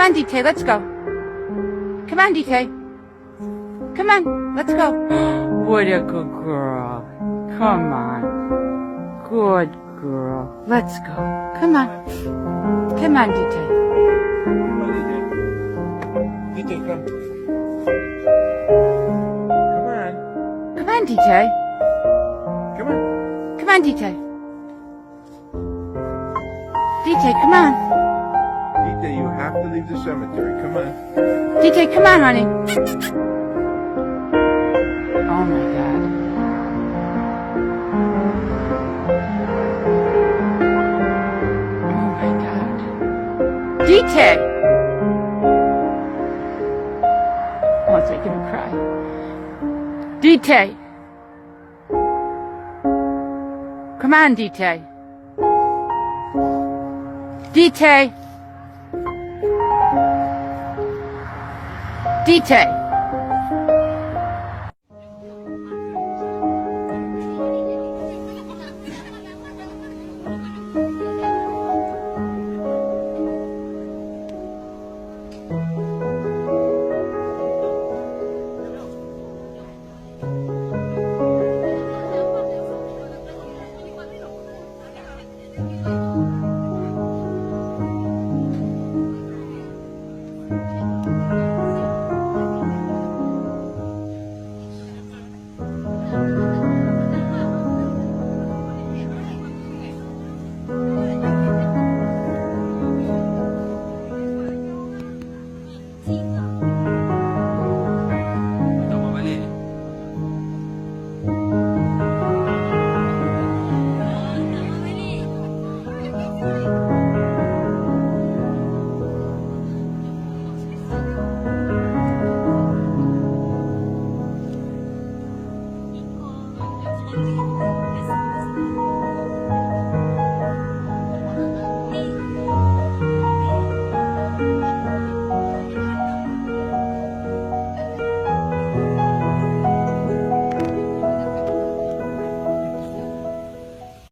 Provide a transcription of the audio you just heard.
on, DT, let's go. Come on, DT. Come on, let's go. What a good girl. Come on. Good girl. Let's go. Come on. Come on, DT. Come on, DJ. DJ, come. Come on. Come on, DT. Come on. Come on, DT. DT, come on. DJ, you have to leave the cemetery. Come on. DT, come on, honey. Oh my God. Oh my God. DT! Oh, it's making me cry. DT! Come on, DT. DT! DT!